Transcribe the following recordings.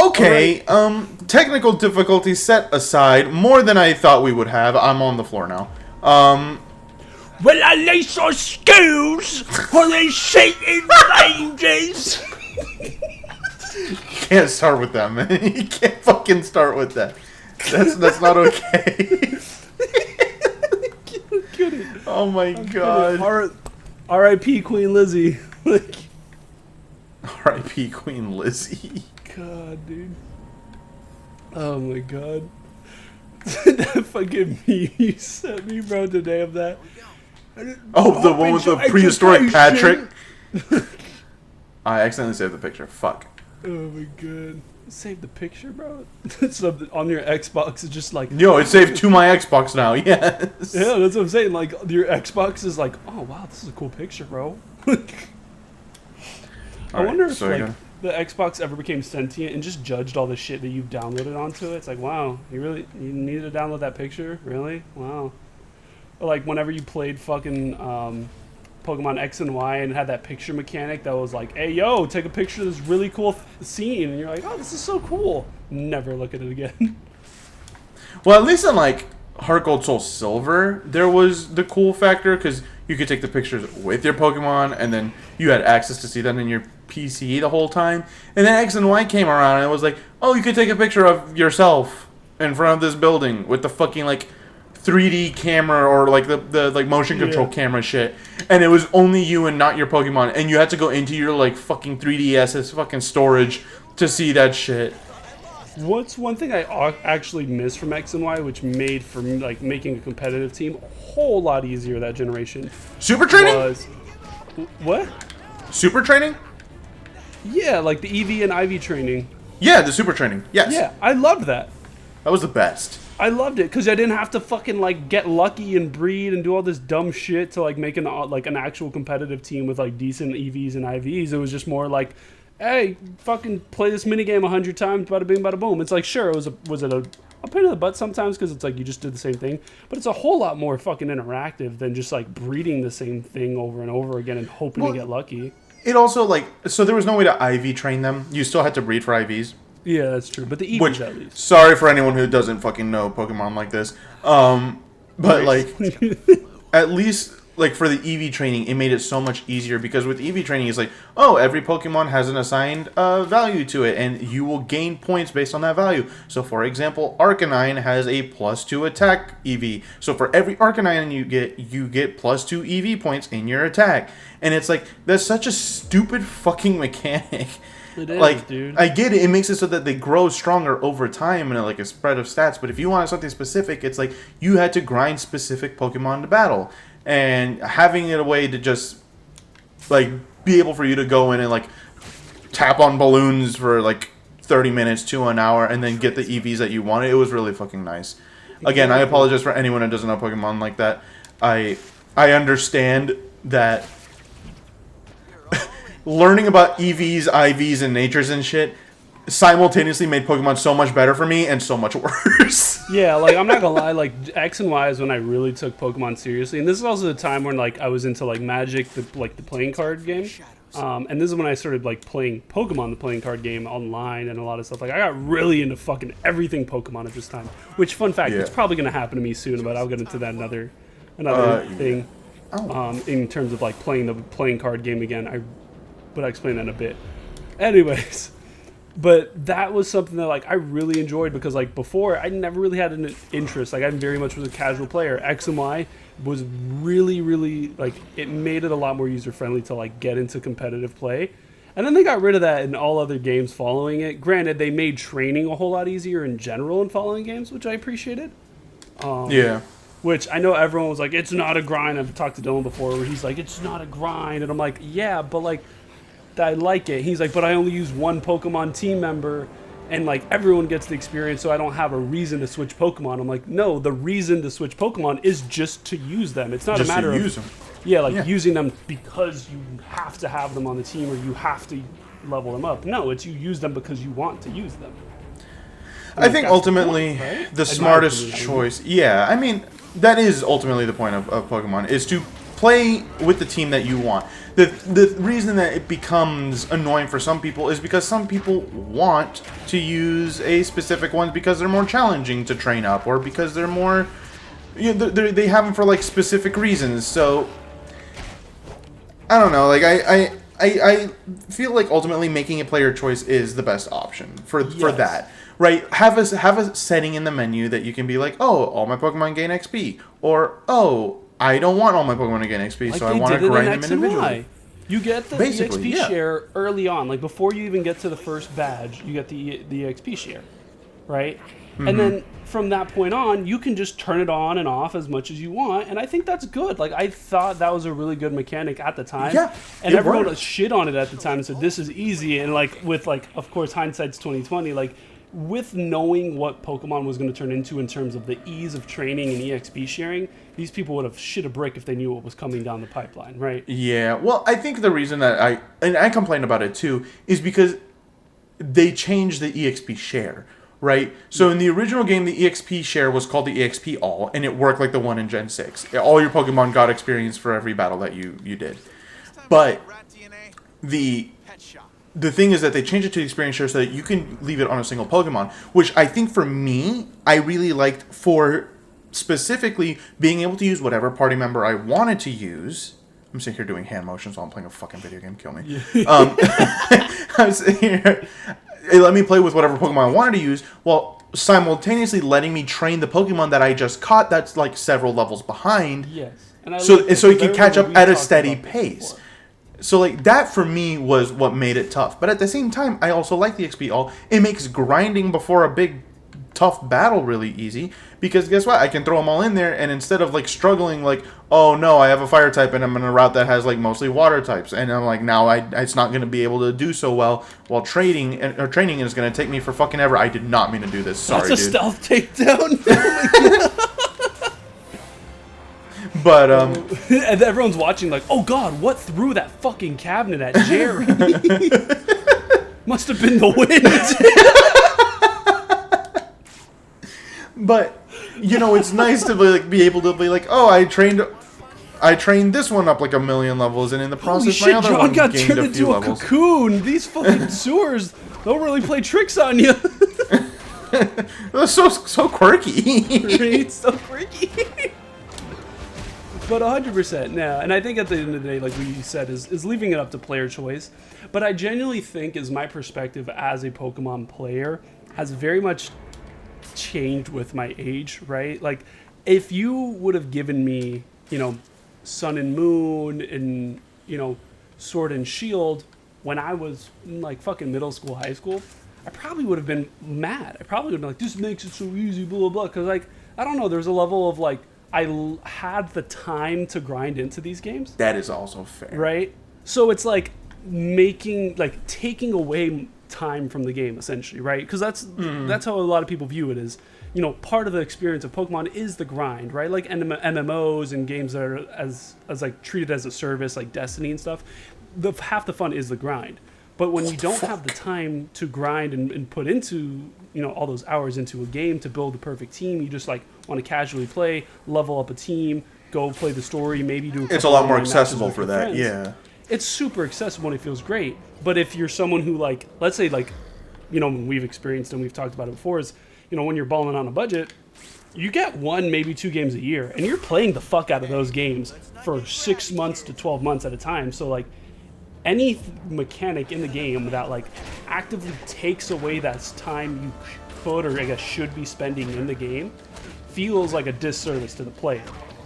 Okay, technical difficulty set aside, more than I thought we would have. I'm on the floor now. Well, at least our skills for these Satan ranges. You can't start with that, man. You can't fucking start with that. That's not okay. Oh my god. R.I.P. Queen Lizzie. R.I.P. Queen Lizzie. God, dude. Oh my god. That fucking meme you sent me, bro, today of that. Oh, the one with the prehistoric Patrick. I accidentally saved the picture. Fuck. Oh my god. Save the picture, bro? So on your Xbox, it's just like... Yo, it's saved to my Xbox now, yes. Yeah, that's what I'm saying. Like, your Xbox is like, oh, wow, this is a cool picture, bro. I wonder if, like, the Xbox ever became sentient and just judged all the shit that you've downloaded onto it. It's like, wow, you needed to download that picture? Really? Wow. Or, like, whenever you played fucking Pokemon X and Y and had that picture mechanic that was like, hey, yo, take a picture of this really cool scene. And you're like, oh, this is so cool. Never look at it again. Well, at least in, like, Heart Gold Soul Silver, there was the cool factor, because you could take the pictures with your Pokemon, and then you had access to see them in your PC the whole time. And then X and Y came around, and it was like, oh, you could take a picture of yourself in front of this building with the fucking, like, 3D camera or, like, the like, motion control camera shit. And it was only you and not your Pokemon. And you had to go into your, like, fucking 3DS's fucking storage to see that shit. What's one thing I actually miss from X and Y, which made for like making a competitive team a whole lot easier that generation? Super training? What? Super training? Yeah, like the EV and IV training. Yeah, the super training. Yes. Yeah, I loved that. That was the best. I loved it because I didn't have to fucking like get lucky and breed and do all this dumb shit to like make an actual competitive team with like decent EVs and IVs. It was just more like, hey, fucking play this minigame 100 times, bada bing, bada boom. It's like, sure, was it a pain in the butt sometimes because it's like you just did the same thing, but it's a whole lot more fucking interactive than just like breeding the same thing over and over again and hoping to get lucky. It also, like, so there was no way to IV train them. You still had to breed for IVs. Yeah, that's true, but the EVs at least. Sorry for anyone who doesn't fucking know Pokemon like this. But, like, at least... Like, for the EV training, it made it so much easier, because with EV training, it's like, oh, every Pokemon has an assigned value to it, and you will gain points based on that value. So, for example, Arcanine has a +2 attack EV. So, for every Arcanine you get +2 EV points in your attack. And it's like, that's such a stupid fucking mechanic. It is, like, dude. I get it. It makes it so that they grow stronger over time and like a spread of stats. But if you wanted something specific, it's like you had to grind specific Pokemon to battle. And having it a way to just, like, be able for you to go in and, like, tap on balloons for, like, 30 minutes to an hour and then get the EVs that you wanted, it was really fucking nice. Again, I apologize for anyone who doesn't know Pokemon like that. I understand that learning about EVs, IVs, and natures and shit simultaneously made Pokemon so much better for me and so much worse. Yeah, like, I'm not gonna lie, like, X and Y is when I really took Pokemon seriously, and this is also the time when, like, I was into, like, Magic, the playing card game, and this is when I started, like, playing Pokemon, the playing card game, online and a lot of stuff. Like, I got really into fucking everything Pokemon at this time, which, fun fact, it's probably gonna happen to me soon, but I'll get into that another thing, in terms of, like, playing the playing card game again, but I'll explain that in a bit. Anyways... But that was something that, like, I really enjoyed because, like, before, I never really had an interest. Like, I very much was a casual player. X and Y was really, really, like, it made it a lot more user-friendly to, like, get into competitive play. And then they got rid of that in all other games following it. Granted, they made training a whole lot easier in general in following games, which I appreciated. Yeah. Which I know everyone was like, it's not a grind. I've talked to Dylan before where he's like, it's not a grind. And I'm like, yeah, but, like... I like it. He's like, but I only use one Pokemon team member and like everyone gets the experience, so I don't have a reason to switch Pokemon. I'm like, no, the reason to switch Pokemon is just to use them. It's not just a matter of them. Using them because you have to have them on the team or you have to level them up. No, it's you use them because you want to use them. I think ultimately the smartest choice. Yeah, I mean, that is ultimately the point of Pokemon, is to play with the team that you want. The reason that it becomes annoying for some people is because some people want to use a specific one because they're more challenging to train up, or because they're more, they have them for like specific reasons. So I don't know. Like I feel like ultimately making a player choice is the best option for that. Right? Have a setting in the menu that you can be like, oh, all my Pokemon gain XP, or oh, I don't want all my Pokemon to gain XP, so I want to grind them individually. You get the XP share early on, like before you even get to the first badge, you get the XP share, right? Mm-hmm. And then from that point on, you can just turn it on and off as much as you want, and I think that's good. Like, I thought that was a really good mechanic at the time, and everyone was shit on it at the time and said this is easy, and like with like, of course, hindsight's 2020, like. With knowing what Pokemon was going to turn into in terms of the ease of training and EXP sharing, these people would have shit a brick if they knew what was coming down the pipeline, right? Yeah, well, I think the reason that I complained about it too, is because they changed the EXP share, right? So in the original game, the EXP share was called the EXP All, and it worked like the one in Gen 6. All your Pokemon got experience for every battle that you did. But the thing is that they changed it to the experience share so that you can leave it on a single Pokemon, which I think for me, I really liked for specifically being able to use whatever party member I wanted to use. I'm sitting here doing hand motions while I'm playing a fucking video game. Kill me. Yeah. I'm sitting here. It let me play with whatever Pokemon I wanted to use while simultaneously letting me train the Pokemon that I just caught that's like several levels behind. Yes. So it can catch up at a steady pace. So, like, that for me was what made it tough. But at the same time, I also like the XP All. It makes grinding before a big, tough battle really easy. Because guess what? I can throw them all in there, and instead of, like, struggling, like, oh, no, I have a fire type, and I'm in a route that has, like, mostly water types. And I'm like, now it's not going to be able to do so well while training, and it's going to take me for fucking ever. I did not mean to do this. Sorry, dude. That's a stealth takedown. Oh, my God. But and everyone's watching like, oh God, what threw that fucking cabinet at Jerry? Must have been the wind. But it's nice to be able to be like, oh, I trained this one up like 1,000,000 levels, and in the process, my other John one got gained turned a into few a levels. Cocoon. These fucking sewers don't really play tricks on you. That's so quirky. Right? So quirky. But 100%, no. And I think at the end of the day, like you said, is leaving it up to player choice. But I genuinely think, is my perspective as a Pokemon player has very much changed with my age, right? Like, if you would have given me, Sun and Moon and, Sword and Shield when I was in, like, fucking middle school, high school, I probably would have been mad. I probably would have been like, this makes it so easy, blah, blah, blah. Because, like, I don't know, there's a level of, like, I had the time to grind into these games. That is also fair. Right? So it's like taking away time from the game, essentially, right? Because that's how a lot of people view it is, part of the experience of Pokemon is the grind, right? Like MMOs and games that are as like treated as a service, like Destiny and stuff, half the fun is the grind. But when you don't have the time to grind and put into, all those hours into a game to build the perfect team, you just like want to casually play, level up a team, go play the story, maybe do. It's a lot more accessible for that, yeah. It's super accessible and it feels great. But if you're someone who like, let's say like, we've experienced and we've talked about it before is, when you're balling on a budget, you get 1, maybe 2 games a year, and you're playing the fuck out of those games for 6 months to 12 months at a time. So like, any mechanic in the game that like actively takes away that time you could or I guess should be spending in the game feels like a disservice to the player,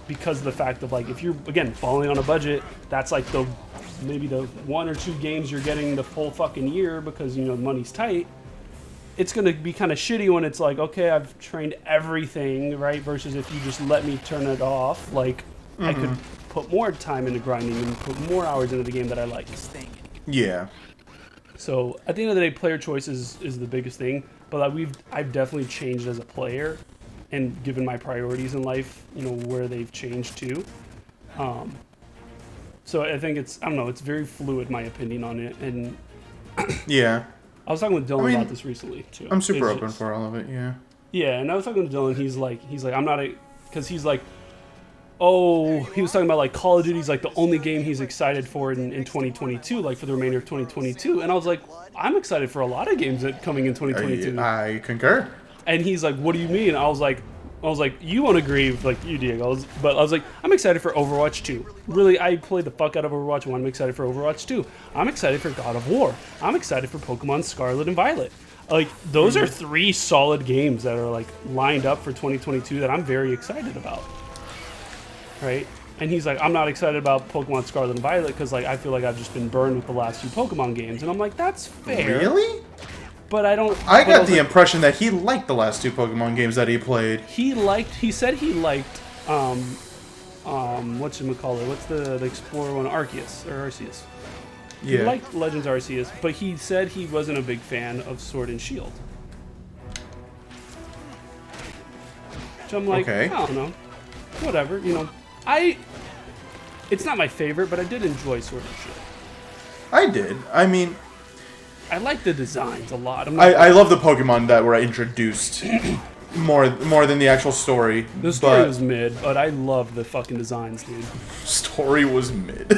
because of the fact of like, if you're again falling on a budget, that's like maybe the 1 or 2 games you're getting the full fucking year because money's tight. It's going to be kind of shitty when it's like, okay, I've trained everything, right? Versus if you just let me turn it off, like I could put more time into grinding and put more hours into the game that I like. Yeah. So at the end of the day, player choice is the biggest thing. But I've definitely changed as a player, and given my priorities in life, where they've changed too. So I think it's very fluid, my opinion on it. And yeah, I was talking with Dylan about this recently too. I'm super open for all of it. Yeah. Yeah, and I was talking to Dylan. He's like, I'm not because he's like, oh, he was talking about like Call of Duty's like the only game he's excited for in 2022, like for the remainder of 2022. And I was like, I'm excited for a lot of games that coming in 2022. I concur. And he's like, what do you mean? I was like, you won't agree with like you, Diego. But I was like, I'm excited for Overwatch 2. Really, I played the fuck out of Overwatch 1. I'm excited for Overwatch 2. I'm excited for God of War. I'm excited for Pokemon Scarlet and Violet. Like, those are 3 solid games that are like lined up for 2022 that I'm very excited about. Right? And he's like, I'm not excited about Pokemon Scarlet and Violet because like I feel like I've just been burned with the last few Pokemon games. And I'm like, that's fair. Really? But I don't. I got the impression that he liked the last 2 Pokemon games that he played. He said he liked whatchamacallit, what's the Explorer one, Arceus. Yeah. He liked Legends Arceus, but he said he wasn't a big fan of Sword and Shield. So I'm like, okay. I don't know. Whatever, you know. It's not my favorite, but I did enjoy Sword and Shield. I did. I mean, I like the designs a lot. I love the Pokemon that were introduced more than the actual story. The story was mid, but I love the fucking designs, dude. Story was mid.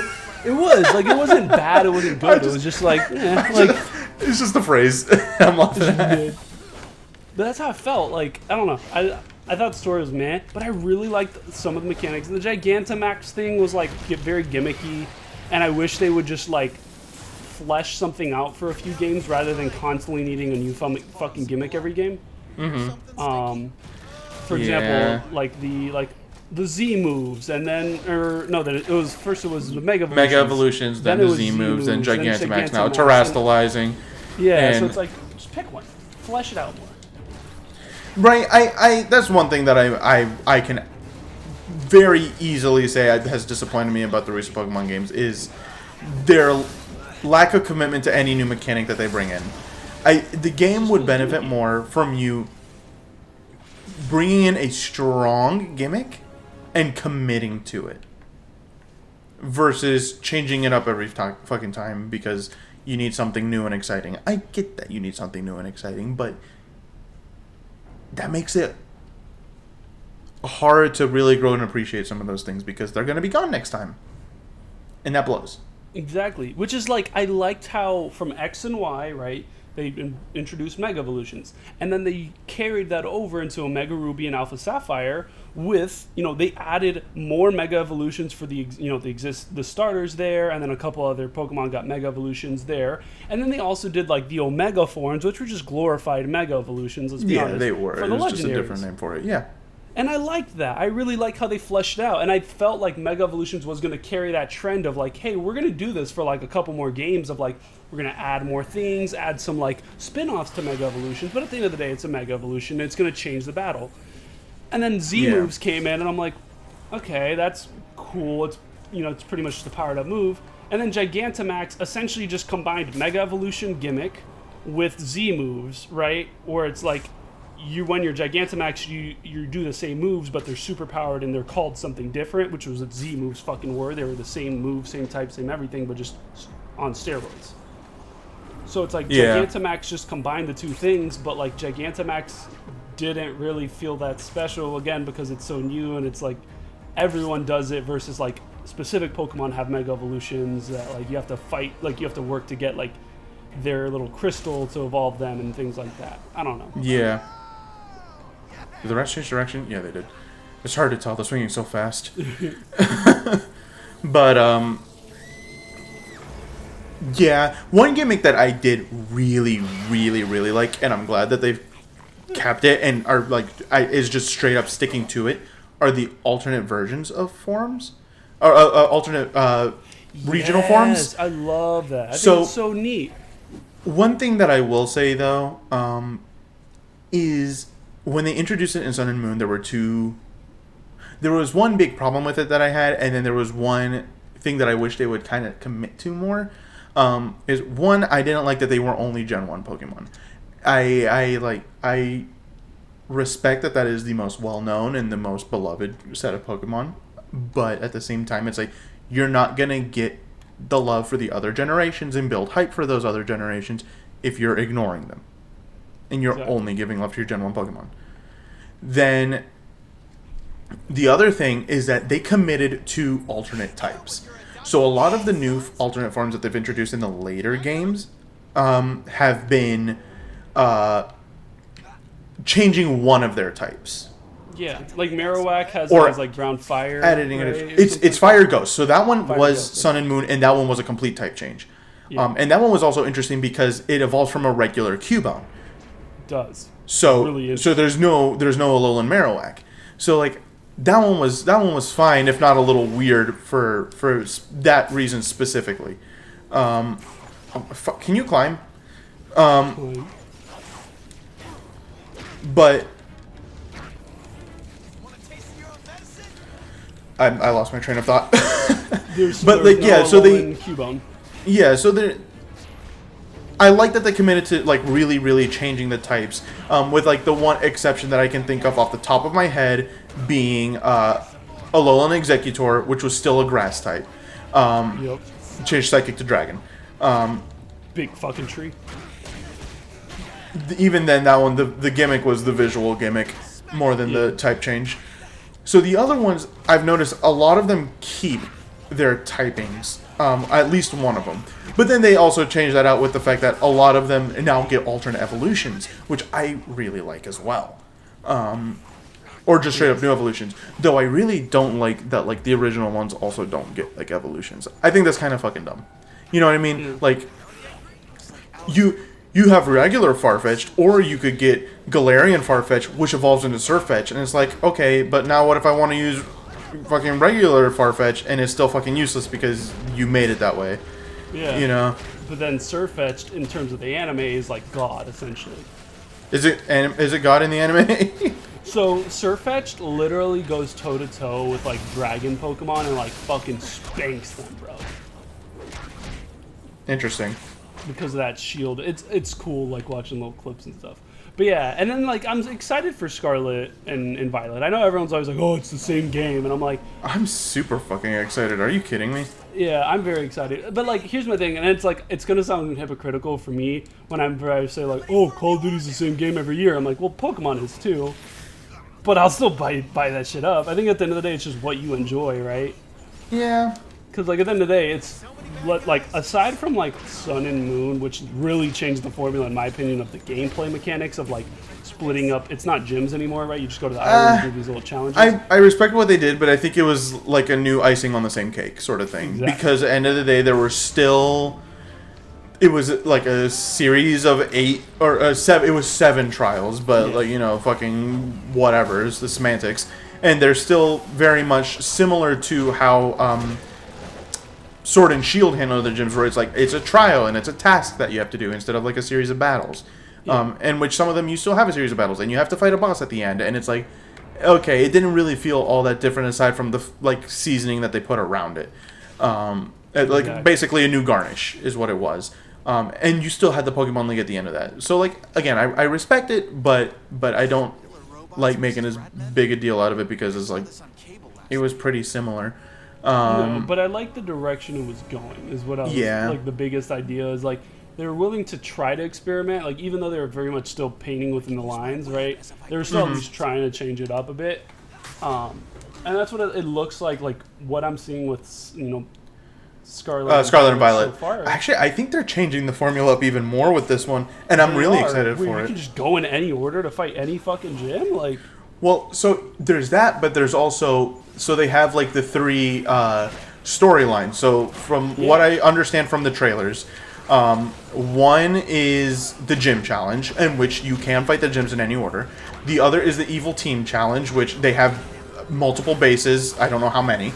It was like it wasn't bad, it wasn't good. It was just like, like it's just the phrase. I'm laughing at. Mid. But that's how I felt. Like I don't know. I thought the story was meh, but I really liked some of the mechanics. The Gigantamax thing was like very gimmicky, and I wish they would just like flesh something out for a few games rather than constantly needing a new fucking gimmick every game. Mm-hmm. For example, like the Z moves, and then it was the Mega Evolutions, then the Z moves, then Gigantamax now terastallizing. Yeah, so it's like just pick one, flesh it out more. Right, I that's one thing that I can very easily say has disappointed me about the recent Pokemon games is their lack of commitment to any new mechanic that they bring in. The game would benefit more from you bringing in a strong gimmick and committing to it versus changing it up every fucking time because you need something new and exciting. I get that you need something new and exciting, but that makes it hard to really grow and appreciate some of those things because they're going to be gone next time. And that blows. Exactly. Which is like, I liked how from X and Y, right, they introduced Mega Evolutions. And then they carried that over into Omega Ruby and Alpha Sapphire with, they added more Mega Evolutions for the starters there, and then a couple other Pokemon got Mega Evolutions there. And then they also did like the Omega forms, which were just glorified Mega Evolutions, let's be honest. Yeah, they were. For it the was just a legendaries. different name for it. Yeah. And I liked that. I really like how they fleshed it out. And I felt like Mega Evolutions was going to carry that trend of like, hey, we're going to do this for like a couple more games of like, we're going to add more things, add some like spin-offs to Mega Evolutions. But at the end of the day, it's a Mega Evolution. And it's going to change the battle. And then Z moves came in and I'm like, okay, that's cool. It's, it's pretty much just a powered up move. And then Gigantamax essentially just combined Mega Evolution gimmick with Z moves, right? Where it's like, when you're Gigantamax, you do the same moves, but they're super powered and they're called something different, which was what Z moves fucking were. They were the same move, same type, same everything, but just on steroids. So it's like Gigantamax just combined the two things, but like Gigantamax didn't really feel that special again because it's so new and it's like everyone does it versus like specific Pokemon have Mega Evolutions that like you have to fight, like you have to work to get like their little crystal to evolve them and things like that. I don't know. Yeah. Did the rats change direction? Yeah, they did. It's hard to tell. They're swinging so fast. But, yeah. One gimmick that I did really, really, really like, and I'm glad that they've kept it and are, like, is just straight up sticking to it, are the alternate versions of forms. Or alternate regional forms. I love that. I think it's so neat. One thing that I will say, though, is when they introduced it in Sun and Moon, there was one big problem with it that I had, and then there was one thing that I wish they would kind of commit to more. Is one, I didn't like that they were only Gen 1 Pokemon. I respect that is the most well-known and the most beloved set of Pokemon, but at the same time, it's like, you're not going to get the love for the other generations and build hype for those other generations if you're ignoring them. And you're only giving love to your Gen 1 Pokemon. Then The other thing is that they committed to alternate types. So a lot of the new alternate forms that they've introduced in the later games have been changing one of their types. Yeah, like Marowak has like ground fire. Editing right? it. It's Fire Ghost. So that one Fire was Ghost, Sun and Moon, and that one was a complete type change. Yeah. And that one was also interesting because it evolved from a regular Cubone. Does. So Really so there's no Alolan Marowak. So like that one was fine, if not a little weird for that reason specifically. Can you climb? But I lost my train of thought. But like no yeah, so Cubone. So I like that they committed to like really changing the types. With like the one exception that I can think of off the top of my head being Alolan Executor, which was still a grass type. Yep. Changed Psychic to Dragon. Big fucking tree. Even then, that one the gimmick was the visual gimmick more than the type change. So the other ones, I've noticed a lot of them keep their typings, at least one of them. But then they also change that out with the fact that a lot of them now get alternate evolutions, which I really like as well. Or just straight up new evolutions. Though I really don't like that like the original ones also don't get like evolutions. I think that's kind of fucking dumb. You know what I mean? Yeah. Like you have regular Farfetch'd, or you could get Galarian Farfetch'd, which evolves into Surfetch'd, and it's like, okay, but now what if I want to use fucking regular Farfetch'd and it's still fucking useless because you made it that way? Yeah. You know? But then Surfetch'd, in terms of the anime, is like God, essentially. Is it God in the anime? So Surfetch'd literally goes toe-to-toe with like Dragon Pokemon and like fucking spanks them, bro. Interesting. Because of that shield. It's cool, like, watching little clips and stuff. But yeah, and then, like, I'm excited for Scarlet and Violet. I know everyone's always like, oh, it's the same game. And I'm like... I'm super fucking excited. Are you kidding me? Yeah, I'm very excited. But, like, here's my thing. And it's, like, it's going to sound hypocritical for me when I say, like, oh, Call of Duty's the same game every year. I'm like, well, Pokemon is, too. But I'll still buy that shit up. I think at the end of the day, it's just what you enjoy, right? Yeah. Because, like, at the end of the day, it's... like aside from like Sun and Moon, which really changed the formula in my opinion of the gameplay mechanics of like splitting up. It's not gyms anymore, right? You just go to the island and do these little challenges. I respect what they did, but I think it was like a new icing on the same cake sort of thing. Exactly. Because at the end of the day, there were still... It was like a series of 8 or 7. It was 7 trials, but like, you know, fucking whatever. It's the semantics, and they're still very much similar to how Sword and Shield handle the gyms, where it's like it's a trial and it's a task that you have to do instead of like a series of battles. And which some of them you still have a series of battles and you have to fight a boss at the end, and it's like, okay, it didn't really feel all that different aside from the like seasoning that they put around it. Like basically a new garnish is what it was. And you still had the Pokemon League at the end of that. So like again, I respect it, but I don't like making as big a deal out of it because it's like it was pretty similar. No, but I like the direction it was going. Is what I was like. The biggest idea is like they were willing to try to experiment. Like even though they were very much still painting within the lines, right? They were still at least trying to change it up a bit. And that's what it looks like. Like what I'm seeing with Scarlet and Violet. So far. Actually, I think they're changing the formula up even more with this one, and I'm really excited for it. You can just go in any order to fight any fucking gym, like. Well, so there's that, but there's also they have like the 3 storylines. So from what I understand from the trailers, one is the gym challenge, in which you can fight the gyms in any order. The other is the evil team challenge, which they have multiple bases. I don't know how many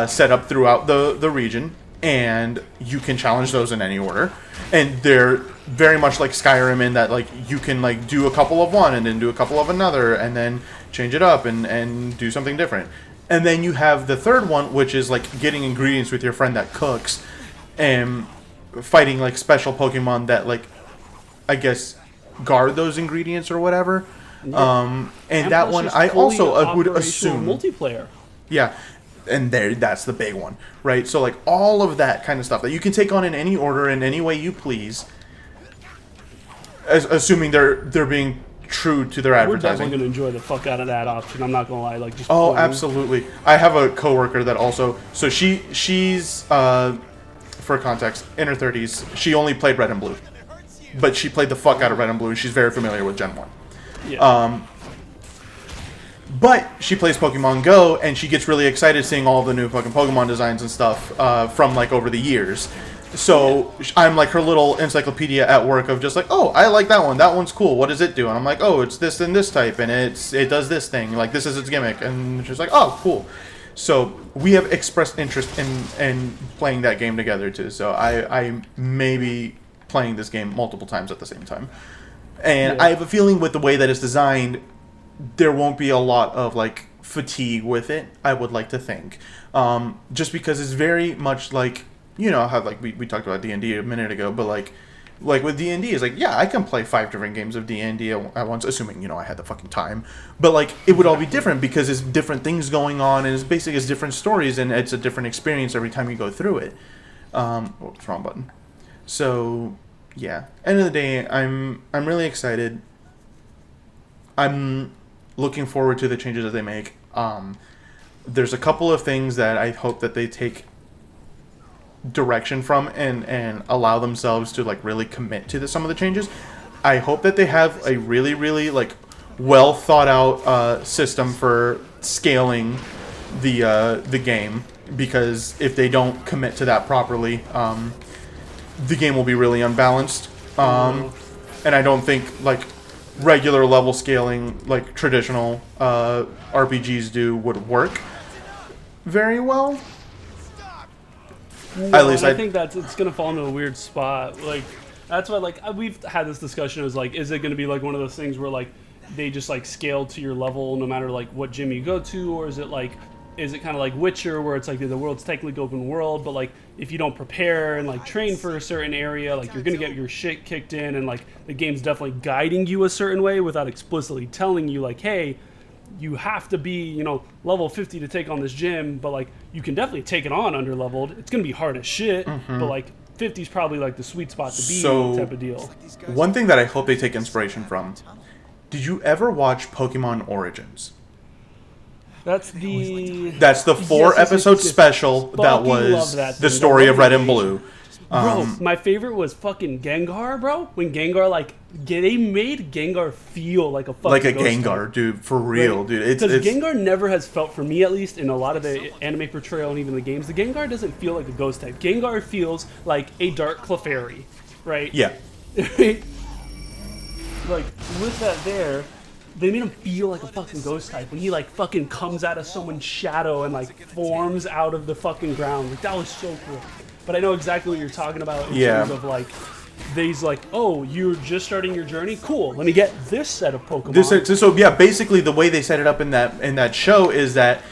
set up throughout the region. And you can challenge those in any order, and they're very much like Skyrim in that like you can like do a couple of one and then do a couple of another and then change it up and do something different. And then you have the third one, which is like getting ingredients with your friend that cooks and fighting like special Pokemon that like I guess guard those ingredients or whatever. And that one I also would assume multiplayer. Yeah. And that's the big one, right? So like all of that kind of stuff that you can take on in any order in any way you please, assuming they're being true to their We're advertising. definitely going to enjoy the fuck out of that option. I'm not going to lie. Like, just Oh, playing. absolutely. I have a coworker that also. So she's for context, in her 30s. She only played Red and Blue, but she played the fuck out of Red and Blue, and she's very familiar with Gen 1. Yeah. But she plays Pokemon Go, and she gets really excited seeing all the new fucking Pokemon designs and stuff from, like, over the years. So I'm like her little encyclopedia at work of just like, oh, I like that one. That one's cool. What does it do? And I'm like, oh, it's this and this type, and it does this thing. Like, this is its gimmick. And she's like, oh, cool. So we have expressed interest in playing that game together too. So I may be playing this game multiple times at the same time. And I have a feeling with the way that it's designed, there won't be a lot of like fatigue with it, I would like to think. Just because it's very much like, you know how like we talked about D&D a minute ago, but like with D&D is like, yeah, I can play 5 different games of D&D at once, assuming, you know, I had the fucking time. But like it would all be different because there's different things going on, and it's different stories, and it's a different experience every time you go through it. What's wrong button? So yeah, end of the day, I'm really excited. I'm looking forward to the changes that they make. There's a couple of things that I hope that they take direction from and allow themselves to like really commit to some of the changes. I hope that they have a really, really like well thought out system for scaling the game, because if they don't commit to that properly, the game will be really unbalanced. And I don't think like regular level scaling like traditional RPGs do would work very well. No, At least I think it's gonna fall into a weird spot. Like that's why like we've had this discussion. Is like, is it gonna be like one of those things where like they just like scale to your level no matter like what gym you go to, or is it kind of like Witcher where it's like the world's technically open world, but like if you don't prepare and like train for a certain area, like you're gonna get your shit kicked in, and like the game's definitely guiding you a certain way without explicitly telling you like, hey, you have to be, you know, level 50 to take on this gym, but like you can definitely take it on under leveled. It's gonna be hard as shit, but like 50 is probably like the sweet spot to be type of deal. One thing that I hope they take inspiration from, did you ever watch Pokemon Origins? That's the 4-episode special that was the story of Red and Blue. Bro, my favorite was fucking Gengar, bro. When Gengar, like, they made Gengar feel like a fucking like a ghost Gengar, type. dude, for real, Right? dude. Because Gengar never has felt, for me at least, in a lot of the anime portrayal and even the games, the Gengar doesn't feel like a ghost type. Gengar feels like a dark Clefairy, right? Yeah. Like, with that there, they made him feel like a fucking ghost type when he like fucking comes out of someone's shadow and like forms out of the fucking ground. Like that was so cool. But I know exactly what you're talking about in terms of like these like, oh, you're just starting your journey? Cool. Let me get this set of Pokemon. So yeah, basically the way they set it up in that show is that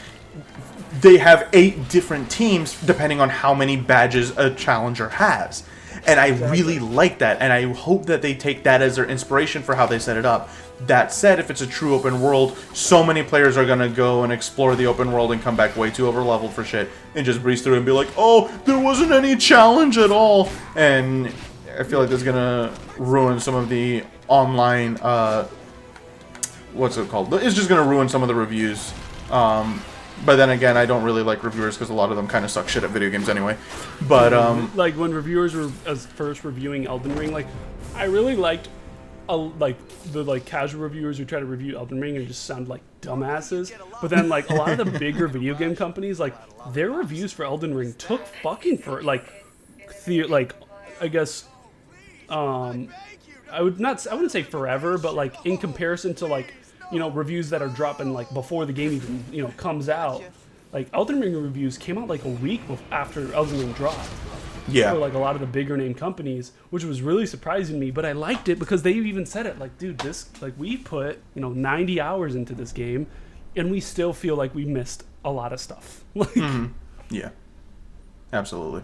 they have 8 different teams depending on how many badges a challenger has. And I really like that, and I hope that they take that as their inspiration for how they set it up. That said, if it's a true open world, so many players are going to go and explore the open world and come back way too overleveled for shit and just breeze through and be like, oh, there wasn't any challenge at all. And I feel like that's going to ruin some of the online, what's it called? It's just going to ruin some of the reviews. But then again, I don't really like reviewers because a lot of them kind of suck shit at video games anyway. But like when reviewers were first reviewing Elden Ring, like I really liked like the like casual reviewers who try to review Elden Ring and just sound like dumbasses. But then like a lot of the bigger video game companies, like their reviews for Elden Ring took fucking for like I guess I wouldn't say forever, but like in comparison to like, you know, reviews that are dropping like before the game even, you know, comes out. Like Elden Ring reviews came out like a week after Elden Ring dropped. yeah, For like a lot of the bigger name companies, which was really surprising me, but I liked it because they even said it like, dude, this like we put, you know, 90 hours into this game and we still feel like we missed a lot of stuff. Like yeah, absolutely.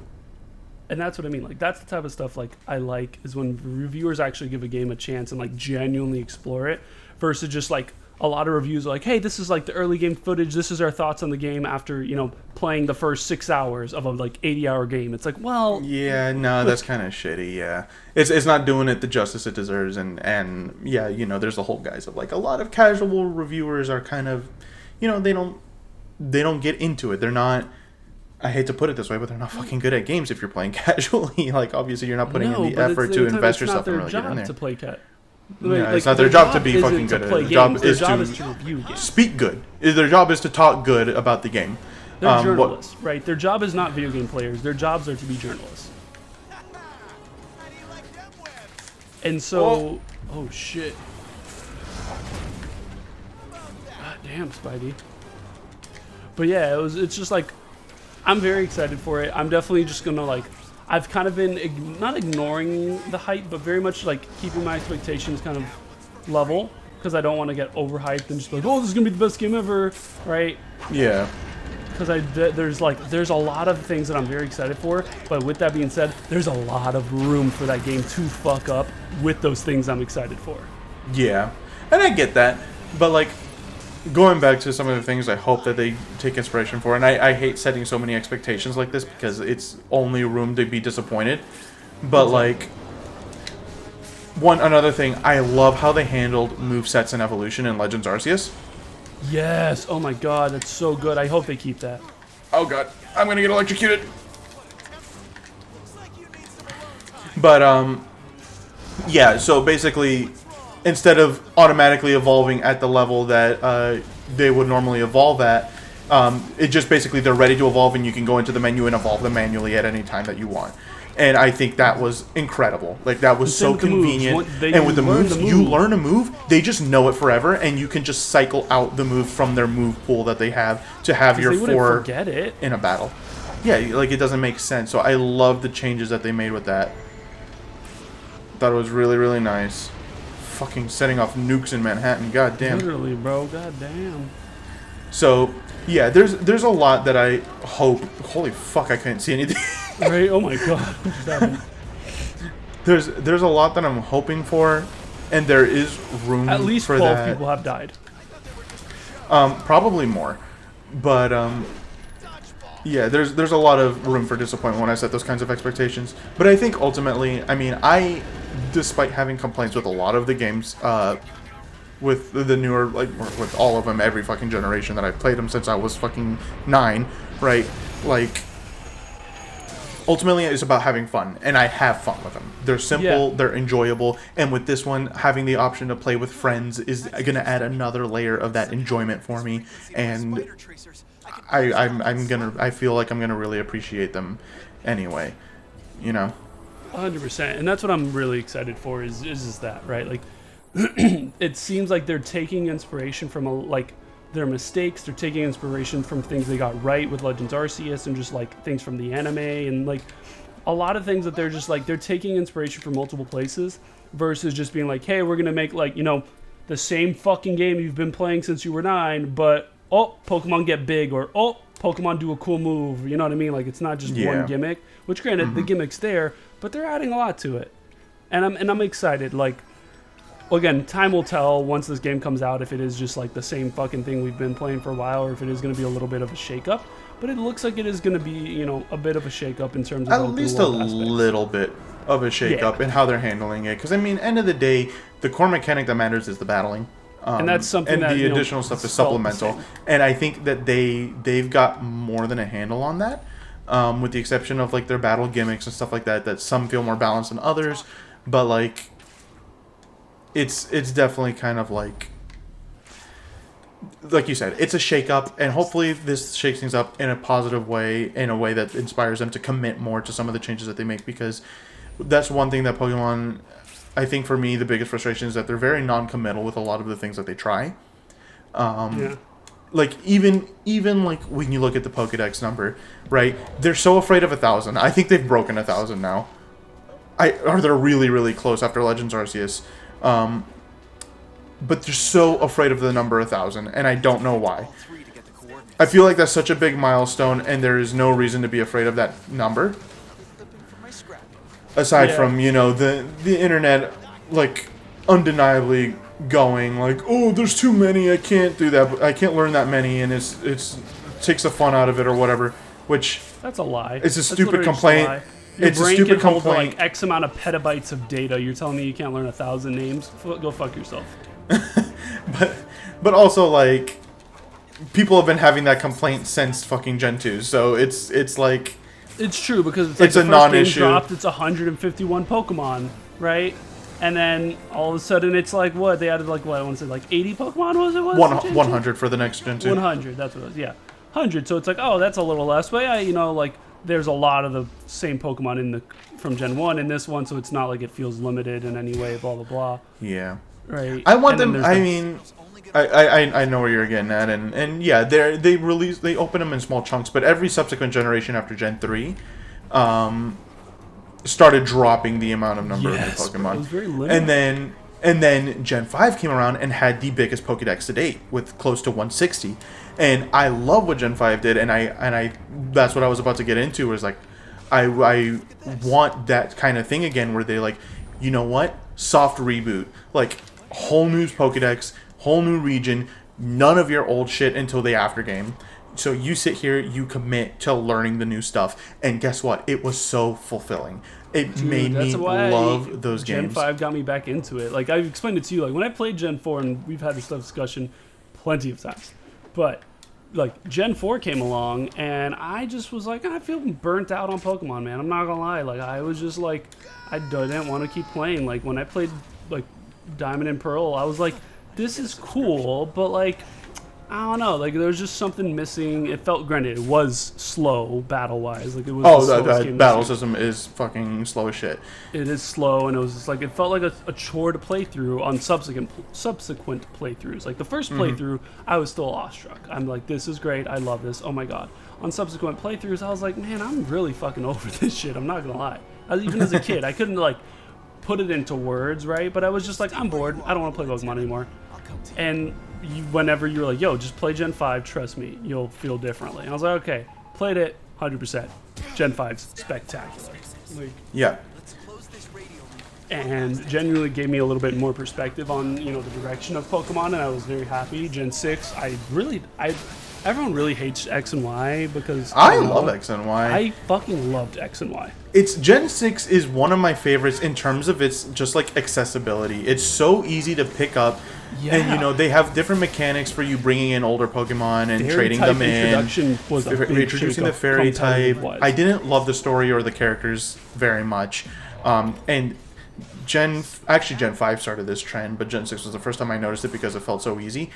And that's what I mean. Like that's the type of stuff like I like is when reviewers actually give a game a chance and like genuinely explore it versus just like a lot of reviews are like, hey, this is like the early game footage. This is our thoughts on the game after, playing the first 6 hours of a like 80-hour game. It's like, well, Yeah, no, that's kind of shitty. Yeah, it's not doing it the justice it deserves, and yeah, there's the whole guise of like a lot of casual reviewers are kind of, they don't get into it. They're not. I hate to put it this way, but they're not fucking good at games if you're playing casually. Like, obviously, you're not putting in the effort to invest yourself and really get in there. To play cat. Yeah, it's not their job to be fucking good at it. Their job is to review games. Speak good. Their job is to talk good about the game. They're journalists, right? Their job is not video game players. Their jobs are to be journalists. And so, oh shit. God damn, Spidey. But yeah, it's just like, I'm very excited for it. I'm definitely just gonna like, I've kind of been not ignoring the hype, but very much like keeping my expectations kind of level, because I don't want to get overhyped and just be like, oh, this is gonna be the best game ever, right? Yeah. Because there's a lot of things that I'm very excited for, but with that being said, there's a lot of room for that game to fuck up with those things I'm excited for. Yeah, and I get that, but like, going back to some of the things I hope that they take inspiration for, and I hate setting so many expectations like this because it's only room to be disappointed. But like, another thing, I love how they handled movesets and evolution in Legends Arceus. Yes, oh my god, that's so good. I hope they keep that. Oh god, I'm gonna get electrocuted. But yeah, so basically, instead of automatically evolving at the level that they would normally evolve at, it just basically they're ready to evolve and you can go into the menu and evolve them manually at any time that you want. And I think that was incredible. Like, that was so convenient. And with the moves, you learn a move, they just know it forever, and you can just cycle out the move from their move pool that they have to have your 4 forget it in a battle. Yeah, like, it doesn't make sense. So I love the changes that they made with that. Thought it was really, really nice. Fucking setting off nukes in Manhattan, goddamn. Literally, bro, goddamn. So yeah, there's a lot that I hope. Holy fuck, I couldn't see anything. Right? Oh my god. There's a lot that I'm hoping for, and there is room at least for 12 that. people have died. Probably more, but yeah, there's a lot of room for disappointment when I set those kinds of expectations. But I think ultimately, I mean, despite having complaints with a lot of the games, with the newer, like, with all of them, every fucking generation that I've played them since I was fucking 9, right? Like, ultimately it's about having fun, and I have fun with them. They're simple, they're enjoyable, and with this one, having the option to play with friends is going to add another layer of that enjoyment for me, and I feel like I'm gonna really appreciate them anyway, 100%, and that's what I'm really excited for. Is that right? Like, it seems like they're taking inspiration from their mistakes. They're taking inspiration from things they got right with Legends Arceus, and just like things from the anime, and like a lot of things that they're just like they're taking inspiration from multiple places versus just being like, hey, we're gonna make like the same fucking game you've been playing since you were 9, but Pokemon get big, or Pokemon do a cool move. You know what I mean? Like, it's not just one gimmick. Which, granted, the gimmick's there, but they're adding a lot to it, and I'm excited. Like, again, time will tell once this game comes out if it is just like the same fucking thing we've been playing for a while, or if it is going to be a little bit of a shakeup. But it looks like it is going to be, a bit of a shakeup in terms of at least a little bit of a shakeup in how they're handling it. Because I mean, end of the day, the core mechanic that matters is the battling. And that's something and that, the additional stuff is supplemental. And I think that they've got more than a handle on that, with the exception of like their battle gimmicks and stuff like that. That some feel more balanced than others, but like it's definitely kind of like you said, it's a shake-up, and hopefully this shakes things up in a positive way, in a way that inspires them to commit more to some of the changes that they make, because that's one thing that Pokemon, I think for me, the biggest frustration is that they're very non-committal with a lot of the things that they try. Like, even like when you look at the Pokedex number, right? They're so afraid of 1,000. I think they've broken 1,000 now. Or they're really, really close after Legends Arceus. But they're so afraid of the number 1,000, and I don't know why. I feel like that's such a big milestone, and there is no reason to be afraid of that number. Aside from, the internet, like, undeniably going like, oh, there's too many, I can't do that, I can't learn that many, and it takes the fun out of it or whatever. Which that's a lie. It's a That's stupid literally just complaint. a lie. Your It's a brain stupid can hold complaint. like X amount of petabytes of data. You're telling me you can't learn 1,000 names? Go fuck yourself. But also, like, people have been having that complaint since fucking Gen 2, so it's like... It's true, because it's like It's the a first non-issue. game dropped, it's 151 Pokemon, right? And then all of a sudden it's like, what? They added like, what, I want to say like 80 Pokemon was it? 100 for the next Gen 2. 100, that's what it was, yeah. 100, so it's like, oh, that's a little less. But yeah, you know, like, there's a lot of the same Pokemon from Gen 1 in this one, so it's not like it feels limited in any way, blah, blah, blah. Yeah. Right. I want And them, then I there's mean... I know where you're getting at, and yeah, they open them in small chunks, but every subsequent generation after Gen 3 started dropping the amount of number of the Pokemon. It was very limited. And then Gen 5 came around and had the biggest Pokédex to date with close to 160. And I love what Gen 5 did, and I that's what I was about to get into, was like I want that kind of thing again, where they like, you know what? Soft reboot. Like, whole new Pokédex, whole new region, none of your old shit until the after game. So you sit here, you commit to learning the new stuff, and guess what? It was so fulfilling. It made me love those Gen games. 5 got me back into it. Like, I've explained it to you. Like, when I played Gen 4, and we've had this discussion plenty of times, but like Gen 4 came along, and I just was like, I feel burnt out on Pokemon, man. I'm not gonna lie. Like, I was just like, I didn't want to keep playing. Like, when I played like Diamond and Pearl, I was like, this is cool, but like, I don't know, like there was just something missing. It felt, granted, it was slow battle-wise. Like, it was the battle system is fucking slow as shit. It is slow, and it was just like, it felt like a chore to play through on subsequent playthroughs. Like, the first playthrough, I was still awestruck. I'm like, this is great, I love this, oh my god. On subsequent playthroughs, I was like, man, I'm really fucking over this shit, I'm not gonna lie. Even as a kid, I couldn't like put it into words, right? But I was just like, I'm bored, I don't want to play Pokemon anymore. And whenever you were like, yo, just play Gen 5, trust me, you'll feel differently. And I was like, okay, played it, 100%. Gen 5's spectacular. Like, Yeah. and genuinely gave me a little bit more perspective on, you know, the direction of Pokemon, and I was very happy. Gen 6, everyone really hates X and Y because I love X and Y. I fucking loved X and Y. It's Gen 6 is one of my favorites in terms of its just like accessibility. It's so easy to pick up. Yeah. And, you know, they have different mechanics for you bringing in older Pokemon and Fairy trading type them in. introduction was a big Reintroducing the shakeup fairy type. competitive-wise. I didn't love the story or the characters very much. And Gen 5 started this trend, but Gen 6 was the first time I noticed it because it felt so easy.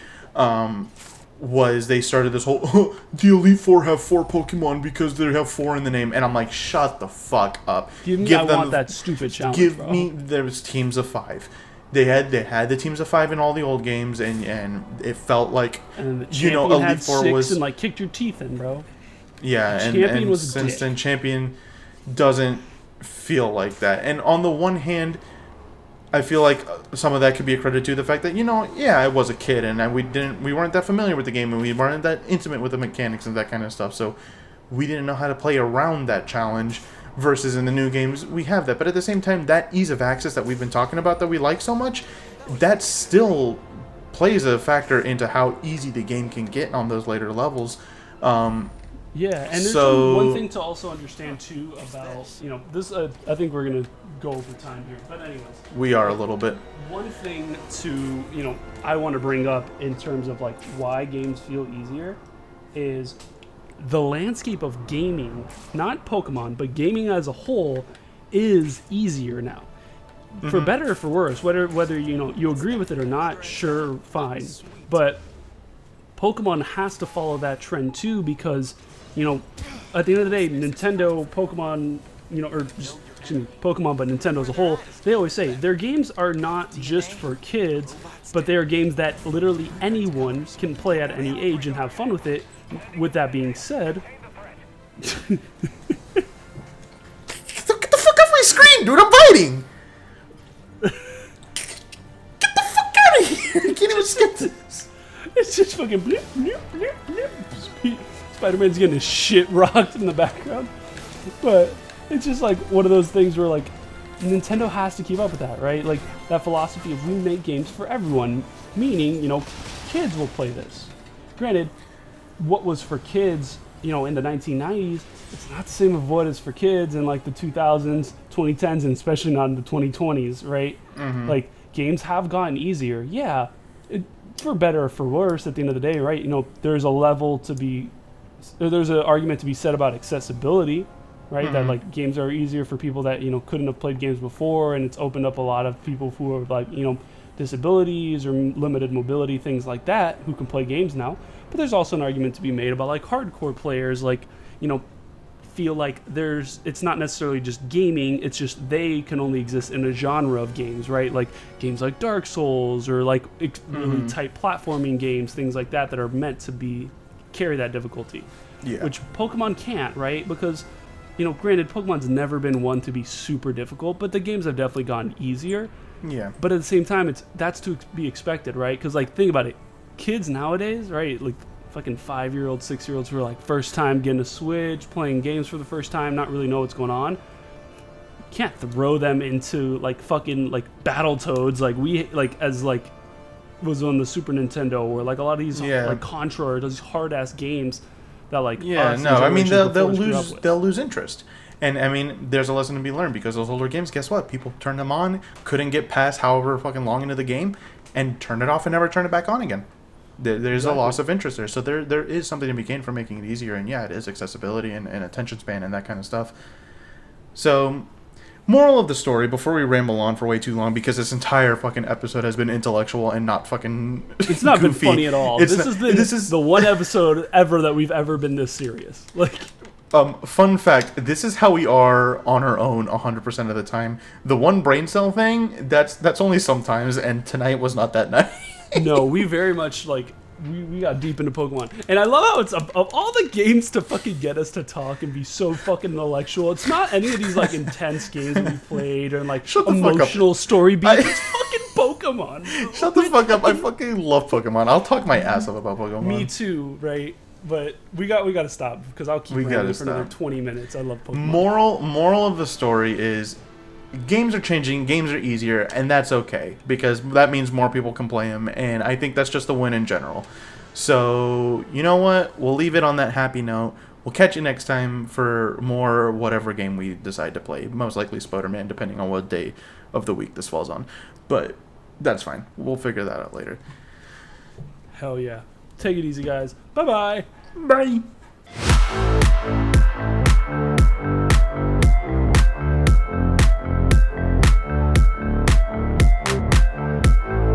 Was they started this whole, the Elite Four have 4 Pokemon because they have 4 in the name. And I'm like, shut the fuck up. I want that stupid challenge, Give bro. me, there was teams of 5. They had the teams of 5 in all the old games, and it felt like, And the you know, champion Elite had Four 6 was, and like kicked your teeth in, bro. yeah, Champion and was a since dick. then Champion doesn't feel like that. And on the one hand, I feel like some of that could be accredited to the fact that, you know, yeah, I was a kid and we weren't that familiar with the game, and we weren't that intimate with the mechanics and that kind of stuff, so we didn't know how to play around that challenge. Versus in the new games, we have that. But at the same time, that ease of access that we've been talking about that we like so much, that still plays a factor into how easy the game can get on those later levels. Yeah, and there's one thing to also understand too about, you know, this. I think we're gonna go over time here, but anyways, We are a little bit. one thing to, you know, I want to bring up in terms of like why games feel easier is the landscape of gaming, not Pokemon, but gaming as a whole, is easier now. For better or for worse, whether you know you agree with it or not, sure, fine. But Pokemon has to follow that trend too, because, you know, at the end of the day, Nintendo, Pokemon, you know, or just excuse me, Pokemon, but Nintendo as a whole, they always say their games are not just for kids, but they are games that literally anyone can play at any age and have fun with it. With that being said, Get the fuck off my screen, dude! I'm biting! Get the fuck out of here! I can't even skip this. it's just fucking blip, blip, blip, blip. Spider-Man's getting his shit rocked in the background. But it's just like one of those things where, like, Nintendo has to keep up with that, right? Like that philosophy of we make games for everyone, meaning, kids will play this. Granted, what was for kids, in the 1990s, it's not the same of what is for kids in like the 2000s, 2010s, and especially not in the 2020s, right? Mm-hmm. Like games have gotten easier. Yeah, for better or for worse at the end of the day, right? There's a level to be, there's an argument to be said about accessibility, right? That like games are easier for people that couldn't have played games before, and it's opened up a lot of people who are like disabilities or limited mobility, things like that, who can play games now. But there's also an argument to be made about like hardcore players, like feel like it's not necessarily just gaming, it's just they can only exist in a genre of games, right? Like games like Dark Souls or like really tight platforming games, things like that are meant to carry that difficulty. Yeah. Which Pokemon can't, right? Because granted, Pokemon's never been one to be super difficult, but the games have definitely gotten easier. Yeah. But at the same time, that's to be expected, right? Because like think about it, kids nowadays, right? Like fucking 5-year-olds, 6-year-olds who are like first time getting a Switch, playing games for the first time, not really know what's going on. You can't throw them into like fucking like Battletoads like was on the Super Nintendo, or like a lot of these like Contra or these hard ass games that like they'll lose interest. And I mean, there's a lesson to be learned, because those older games, guess what? People turned them on, couldn't get past however fucking long into the game, and turned it off and never turned it back on again. There's a loss of interest there. So there is something to be gained from making it easier. And yeah, it is accessibility and attention span and that kind of stuff. So, moral of the story, before we ramble on for way too long, because this entire fucking episode has been intellectual and not fucking It's not goofy. been funny at all. This is the one episode ever that we've ever been this serious. Like... fun fact, this is how we are on our own 100% of the time. The one brain cell thing, that's only sometimes, and tonight was not that night. No, we very much, like, we got deep into Pokemon. And I love how it's, of all the games to fucking get us to talk and be so fucking intellectual, it's not any of these, like, intense games that we played or, like, emotional story beats. It's fucking Pokemon. Shut the fuck up. I fucking love Pokemon. I'll talk my ass off about Pokemon. Me too, right? But we got to stop, because I'll keep rambling for another 20 minutes. I love Pokemon. Moral of the story is, games are changing, games are easier, and that's okay, because that means more people can play them, and I think that's just a win in general. So, you know what? We'll leave it on that happy note. We'll catch you next time for more whatever game we decide to play. Most likely Spiderman, depending on what day of the week this falls on. But that's fine. We'll figure that out later. Hell yeah. Take it easy, guys. Bye-bye. Bye.